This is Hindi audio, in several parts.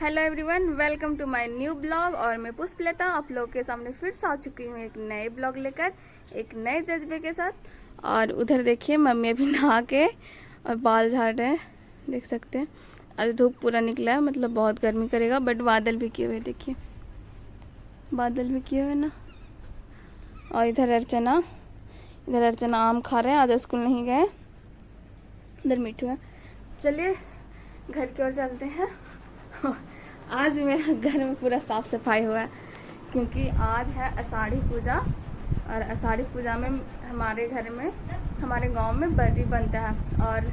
Hello everyone, welcome to my new blog. और मैं पुष्पलता आप लोग के सामने फिर से आ चुकी हूँ एक नए ब्लॉग लेकर, एक नए जज्बे के साथ। और उधर देखिए मम्मी अभी नहा के और बाल झाड़ रहे हैं, देख सकते हैं। आज धूप पूरा निकला है, मतलब बहुत गर्मी करेगा, बट बादल भी किए हुए, देखिए बादल भी किए हुए ना। और इधर अर्चना आम खा रहे हैं, आज स्कूल नहीं गए। इधर मिठू है। चलिए घर की ओर चलते हैं। आज मेरा घर में पूरा साफ सफाई हुआ है क्योंकि आज है आषाढ़ी पूजा। और आषाढ़ी पूजा में हमारे घर में, हमारे गांव में बर्री बनता है। और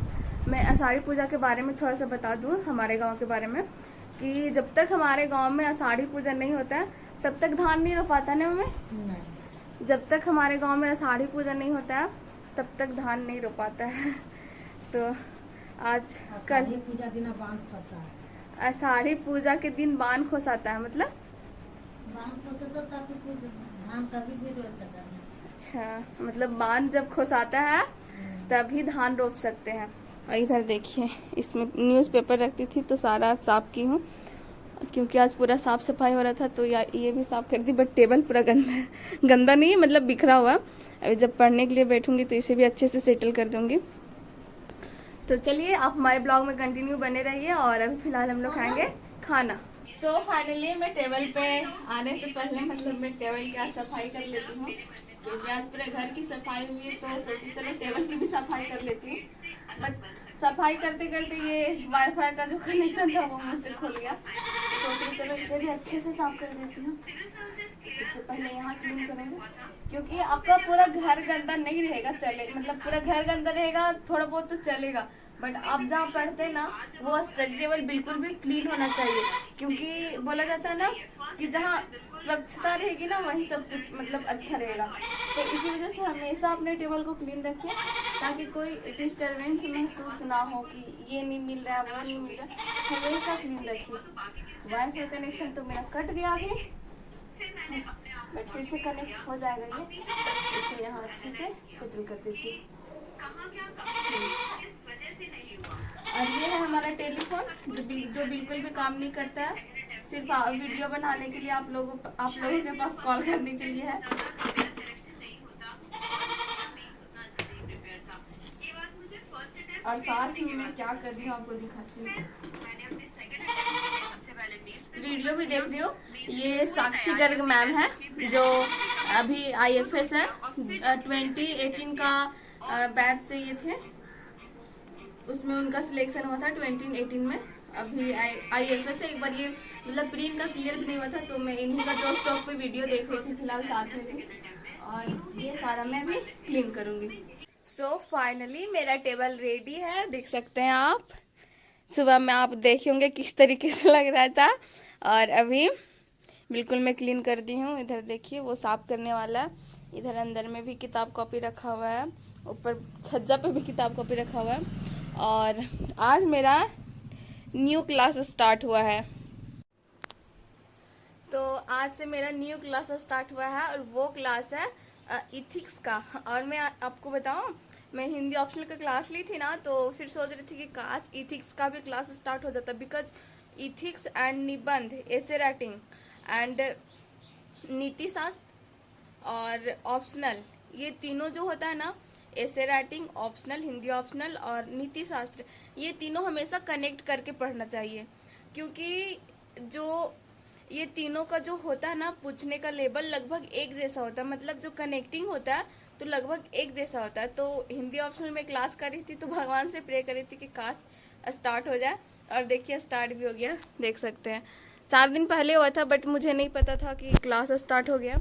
मैं आषाढ़ी पूजा के बारे में थोड़ा सा बता दूं, हमारे गांव के बारे में, कि जब तक हमारे गांव में आषाढ़ी पूजा नहीं होता है तब तक धान नहीं रोपाता ना मम्मी। जब तक हमारे गांव में आषाढ़ी पूजा नहीं होता है तब तक धान नहीं रोपाता है। तो आज कल पूजा दिन बांध फंसा है। आषाढ़ी पूजा के दिन बांध खोसाता है, मतलब बांध फंसा तो धान कभी भी रोप सकता है। अच्छा, मतलब बांध जब खोसाता है तभी धान रोप सकते हैं। और इधर देखिए, इसमें न्यूज़पेपर रखती थी तो सारा साफ की हूँ क्योंकि आज पूरा साफ सफाई हो रहा था। तो ये भी साफ कर दी, बट टेबल पूरा गंदा है। गंदा नहीं, मतलब बिखरा हुआ। अभी जब पढ़ने के लिए बैठूंगी तो इसे भी अच्छे से सेटल कर दूंगी। तो चलिए आप हमारे ब्लॉग में कंटिन्यू बने रहिए। और अभी फिलहाल हम लोग खाएंगे खाना। सो फाइनली मैं टेबल पे आने से पहले, मतलब मैं टेबल की आज सफाई कर लेती हूँ क्योंकि आज पूरे घर की सफाई हुई है। तो सोची चलो टेबल की भी सफाई कर लेती हूँ। बट सफाई करते करते ये वाईफाई का जो कनेक्शन था वो मुझसे खुल गया। तो सोची चलो इसे भी अच्छे से साफ कर देती हूँ। सबसे पहले यहाँ क्लीन करूँगी क्योंकि आपका पूरा घर गंदा नहीं रहेगा, चले मतलब पूरा घर गंदा रहेगा थोड़ा बहुत तो चलेगा, बट आप जहाँ पढ़ते हैं ना वो स्टडी टेबल बिल्कुल भी क्लीन होना चाहिए। क्योंकि बोला जाता है ना कि जहाँ स्वच्छता रहेगी ना वहीं सब कुछ मतलब अच्छा रहेगा। तो इसी वजह से हमेशा अपने टेबल को क्लीन रखिए ताकि कोई डिस्टर्बेंस महसूस ना हो कि ये नहीं मिल रहा है वो नहीं मिल रहा है। हमेशा क्लीन रखिए। वाईफाई कनेक्शन तो मेरा कट गया अभी, बट फिर से कनेक्ट हो जाएगा। ये इसे यहाँ अच्छे से सेटल कर देती हूँ। और ये है हमारा टेलीफोन जो बिल्कुल भी काम नहीं करता है, सिर्फ वीडियो बनाने के लिए, आप लोगों के पास कॉल करने के लिए है। और साथ ही मैं क्या कर रही हूँ आपको दिखाती हूँ, वीडियो भी देख रही हूँ। ये साक्षी गर्ग मैम है जो अभी IFS है, 2018 का बैच से ये थे, उसमें उनका सिलेक्शन हुआ था 2018 में। अभी IFS है। एक बार ये मतलब प्री इनका क्लियर भी नहीं हुआ था तो मैं इन्हीं का जो स्टॉक पे वीडियो देख रही थी फिलहाल साथ में भी। और ये सारा मैं भी क्लीन करूँगी। सो फाइनली मेरा टेबल रेडी है, देख सकते हैं आप। सुबह में आप देखे होंगे किस तरीके से लग रहा था, और अभी बिल्कुल मैं क्लीन कर दी हूँ। इधर देखिए वो साफ करने वाला है। इधर अंदर में भी किताब कॉपी रखा हुआ है, ऊपर छज्जा पे भी किताब कॉपी रखा हुआ है। और आज मेरा न्यू क्लास स्टार्ट हुआ है, तो आज से मेरा न्यू क्लास स्टार्ट हुआ है और वो क्लास है इथिक्स का। और मैं आपको बताऊं, मैं हिंदी ऑप्शनल का क्लास ली थी ना, तो फिर सोच रही थी कि काश इथिक्स का भी क्लास स्टार्ट हो जाता, बिकॉज इथिक्स एंड निबंध, एसे राइटिंग एंड नीति शास्त्र और ऑप्शनल, ये तीनों जो होता है ना, essay writing, optional, Hindi optional और नीति शास्त्र, ये तीनों हमेशा कनेक्ट करके पढ़ना चाहिए। क्योंकि जो ये तीनों का जो होता है ना, पूछने का लेवल लगभग एक जैसा होता है, मतलब जो कनेक्टिंग होता है तो लगभग एक जैसा होता है। तो हिंदी ऑप्शनल में क्लास कर रही थी तो भगवान से प्रे कर रही थी कि काश स्टार्ट हो जाए, और देखिए स्टार्ट भी हो गया, देख सकते हैं। 4 दिन पहले हुआ था बट मुझे नहीं पता था कि क्लास स्टार्ट हो गया।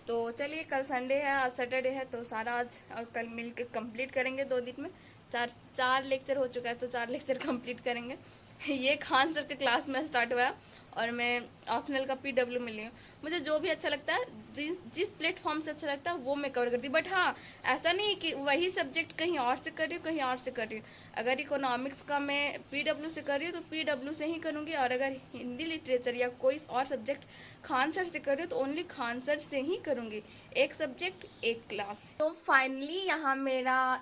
तो चलिए कल संडे है, आज सैटरडे है, तो सारा आज और कल मिल के कम्प्लीट करेंगे 2 दिन में। चार लेक्चर हो चुका है तो 4 लेक्चर कंप्लीट करेंगे। ये खान सर के क्लास में स्टार्ट हुआ है और मैं ऑप्शनल का PW में ली हूँ। मुझे जो भी अच्छा लगता है, जिस प्लेटफॉर्म से अच्छा लगता है वो मैं कवर करती हूँ। बट हाँ, ऐसा नहीं कि वही सब्जेक्ट कहीं और से कर रही हूँ, कहीं और से कर रही हूँ। अगर इकोनॉमिक्स का मैं PW से कर रही हूँ तो PW से ही करूँगी, और अगर हिंदी लिटरेचर या कोई और सब्जेक्ट खान सर से कर रही हूँ तो ओनली खान सर से ही करूँगी। एक सब्जेक्ट एक क्लास। तो फाइनली यहाँ मेरा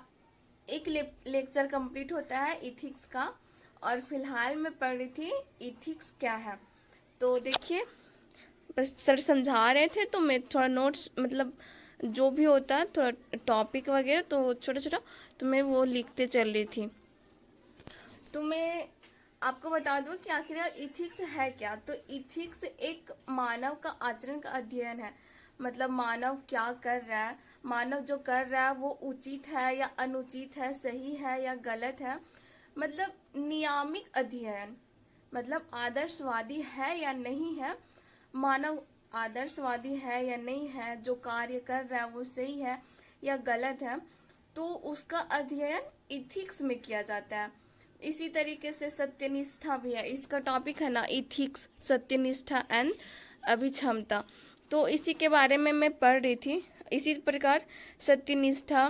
एक लेक्चर कंप्लीट होता है इथिक्स का, और फिलहाल मैं पढ़ रही थी इथिक्स क्या है। तो देखिए बस सर समझा रहे थे तो मैं थोड़ा नोट्स मतलब जो भी होता है थोड़ा टॉपिक वगैरह तो छोटा छोटा तो मैं वो लिखते चल रही थी। तो मैं आपको बता दूं कि आखिर यार इथिक्स है क्या। तो इथिक्स एक मानव का आचरण का अध्ययन है। मतलब मानव क्या कर रहा है, मानव जो कर रहा है वो उचित है या अनुचित है, सही है या गलत है। मतलब नियामिक अध्ययन, मतलब आदर्शवादी है या नहीं है, मानव आदर्शवादी है या नहीं है, जो कार्य कर रहा है वो सही है या गलत है, तो उसका अध्ययन इथिक्स में किया जाता है। इसी तरीके से सत्यनिष्ठा भी है, इसका टॉपिक है ना इथिक्स, सत्यनिष्ठा एंड अभिक्षमता। तो इसी के बारे में मैं पढ़ रही थी। इसी प्रकार सत्यनिष्ठा,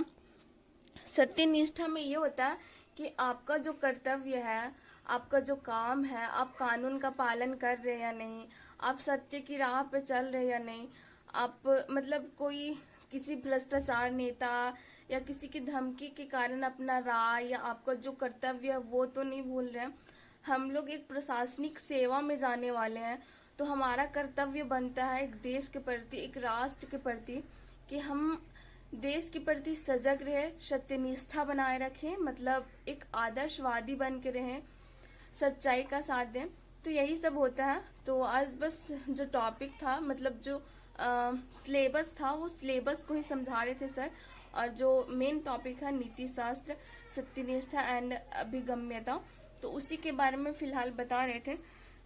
सत्यनिष्ठा में ये होता है कि आपका जो कर्तव्य है, आपका जो काम है, आप कानून का पालन कर रहे हैं या नहीं, आप सत्य की राह पे चल रहे हैं या नहीं, आप मतलब कोई किसी भ्रष्टाचार नेता या किसी की धमकी के कारण अपना राय या आपका जो कर्तव्य है वो तो नहीं भूल रहे हैं। हम लोग एक प्रशासनिक सेवा में जाने वाले हैं, तो हमारा कर्तव्य बनता है एक देश के प्रति, एक राष्ट्र के प्रति, कि हम देश के प्रति सजग रहे, सत्यनिष्ठा बनाए रखें, मतलब एक आदर्शवादी बन के रहें, सच्चाई का साथ दें। तो यही सब होता है। तो आज बस जो टॉपिक था, मतलब जो सिलेबस था, वो सिलेबस को ही समझा रहे थे सर। और जो मेन टॉपिक है नीति शास्त्र, सत्यनिष्ठा एंड अभिगम्यता, तो उसी के बारे में फिलहाल बता रहे थे।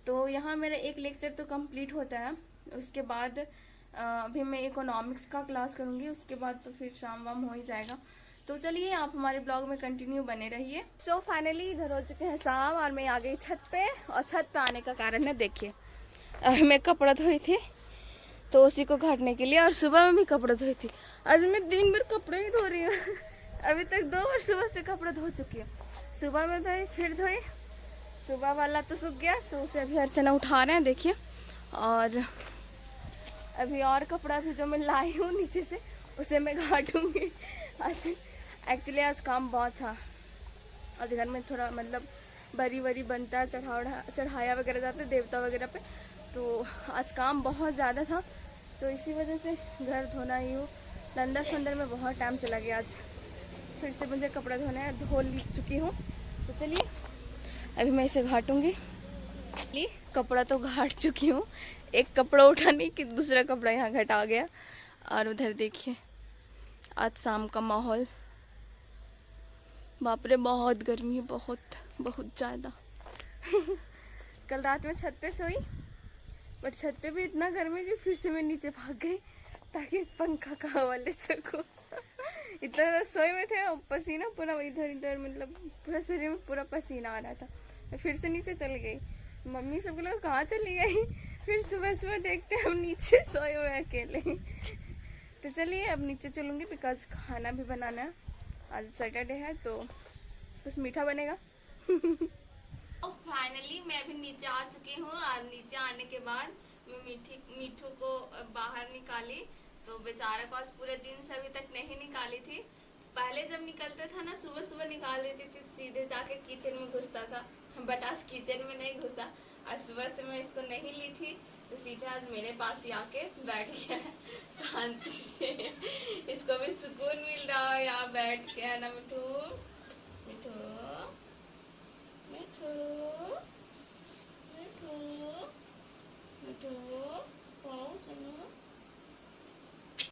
तो यहाँ मेरा एक लेक्चर तो कंप्लीट होता है। उसके बाद अभी मैं इकोनॉमिक्स का क्लास करूँगी, उसके बाद तो फिर शाम वाम हो ही जाएगा। तो चलिए आप हमारे ब्लॉग में कंटिन्यू बने रहिए। सो फाइनली इधर हो चुके हैं शाम और मैं आ गई छत पे। और छत पे आने का कारण है, देखिए अभी मैं कपड़ा धोई थी तो उसी को घाटने के लिए, और सुबह में भी कपड़ा धोई थी। आज मैं दिन भर कपड़े ही धो रही हूँ अभी तक 2 बार सुबह से कपड़ा धो चुकी हूँ। सुबह में धोई, फिर धोई, सुबह वाला तो सूख गया तो उसे अभी अर्चना उठा रहे हैं, देखिए। और अभी और कपड़ा भी जो मैं लाई हूँ नीचे से उसे मैं घाटूंगी। आज एक्चुअली आज काम बहुत था। आज घर में थोड़ा मतलब बरी वरी बनता है, चढ़ाया वगैरह जाता है देवता वगैरह पे, तो आज काम बहुत ज़्यादा था। तो इसी वजह से घर धोना ही हूँ, अंदर फंदर में बहुत टाइम चला गया। आज फिर से मुझे कपड़ा धोना है, धो चुकी हूँ। तो चलिए अभी मैं इसे घाटूंगी। कपड़ा तो घाट चुकी हूँ, एक कपड़ा उठा नहीं कि दूसरा कपड़ा यहाँ घटा गया। और उधर देखिए आज शाम का माहौल, बाप रे बहुत गर्मी है, बहुत बहुत ज़्यादा कल रात में छत पे सोई, बट छत पे भी इतना गर्मी कि फिर से मैं नीचे भाग गई ताकि पंखा का हवा ले सकूँ इतना सोए में थे, पसीना पूरा इधर इधर, मतलब पूरा शरीर में पूरा पसीना आ रहा था। मैं फिर से नीचे चल गई, मम्मी सब लोग कहाँ चली गई। फिर सुबह सुबह देखते हम नीचे सोए हुए अकेले। तो चलिए अब नीचे चलूँगी, बिकॉज खाना भी बनाना है, आज सैटरडे है तो कुछ मीठा बनेगा। फाइनली मैं अभी नीचे आ चुकी हूँ, और नीचे आने के बाद मैं मीठू को बाहर निकाली। तो बेचारा को आज पूरे दिन से अभी तक नहीं निकाली थी। पहले जब निकलता था ना सुबह सुबह निकाल देती थी, सीधे जाके किचन में घुसता था, बट आज किचन में नहीं घुसा। आज सुबह से मैं इसको नहीं ली थी तो सीधे आज मेरे पास ही आके बैठ गया है शांति से। इसको भी सुकून मिल रहा है यहाँ बैठ के, है ना मिठू।